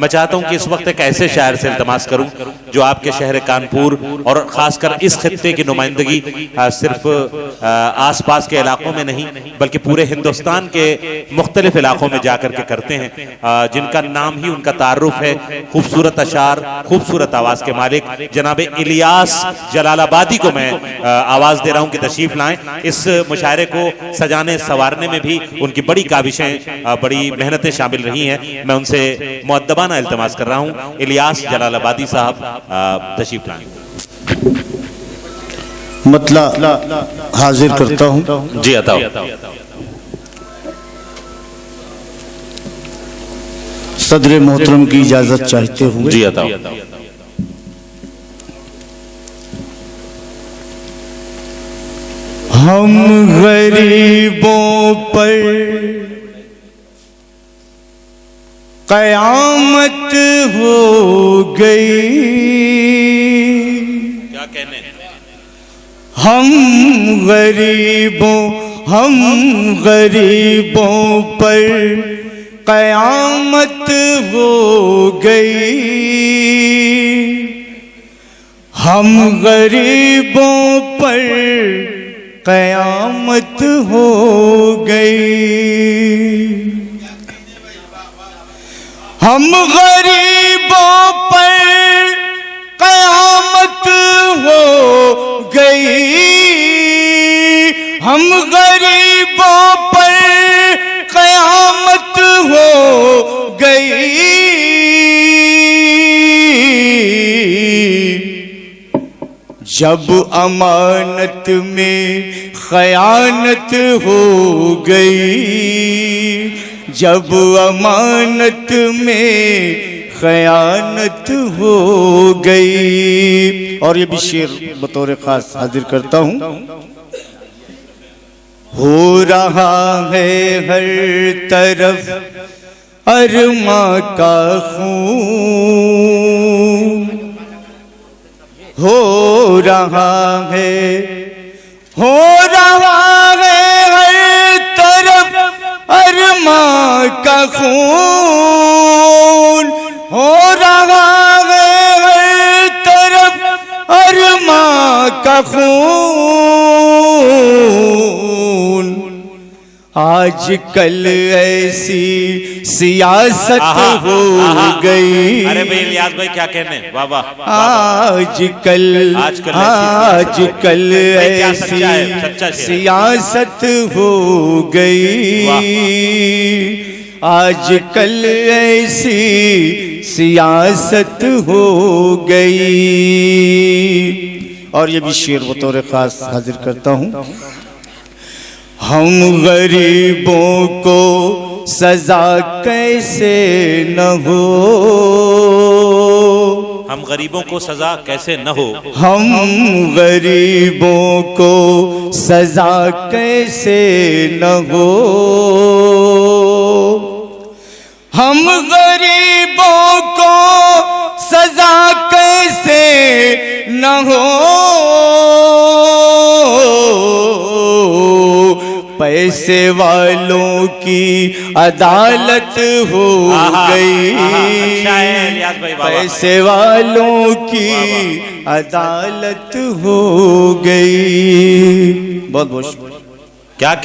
मैं चाहता हूं कि इस वक्त एक ऐसे शायर से इल्तमास करूं जो आपके शहर कानपुर और खासकर इस खित्ते की नुमाइंदगी सिर्फ आसपास के इलाकों में नहीं बल्कि पूरे हिंदुस्तान के मुख्तलिफ इलाकों में जाकर के करते हैं, जिनका नाम ही उनका तारुफ है। खूबसूरत अशार, खूबसूरत आवाज के मालिक जनाब इलियास जलालाबादी को मैं आवाज दे रहा हूं कि तशरीफ लाएं। इस मुशायरे को सजाने संवारने में भी उनकी बड़ी काविशें, बड़ी मेहनतें शामिल रही हैं। मैं उनसे मुअद्दबाना इल्तमास कर रहा हूं, इलियास जलालाबादी साहब तशरीफ लाएं। मतला हाजिर करता हूं। जी अता सदर मोहतरम की इजाजत चाहते हुए जी अता हम गरीबों पर कयामत हो गई। क्या कहने? हम गरीबों पर कयामत हो गई। हम गरीबों पर कयामत हो गई। हम गरीबों पर कयामत हो गई। हम गरीबों पर कयामत हो गई। जब अमानत में खयानत हो गई। जब अमानत में खयानत हो गई। और ये भी शेर बतौर खास हाजिर करता हूं। हो रहा है हर तरफ अरमा का खून। हो रहा है हर तरफ अरमा का खून। हो रहा है हर तरफ अरमा का खून। आज कल ऐसी सियासत हो गई। अरे भाई इलियास भाई क्या कहने, वाह वाह। आजकल ऐसी सियासत हो गई। आजकल ऐसी सियासत हो गई। और ये भी शेर बतौर खास हाजिर करता हूं। हम गरीबों को सजा कैसे न हो। हम गरीबों को सजा कैसे न हो। हम गरीबों को सजा कैसे न हो। हम गरीबों को सजा कैसे न हो। पैसे वालों की अदालत हो गई। पैसे वालों की अदालत हो गई। बहुत बहुत क्या कह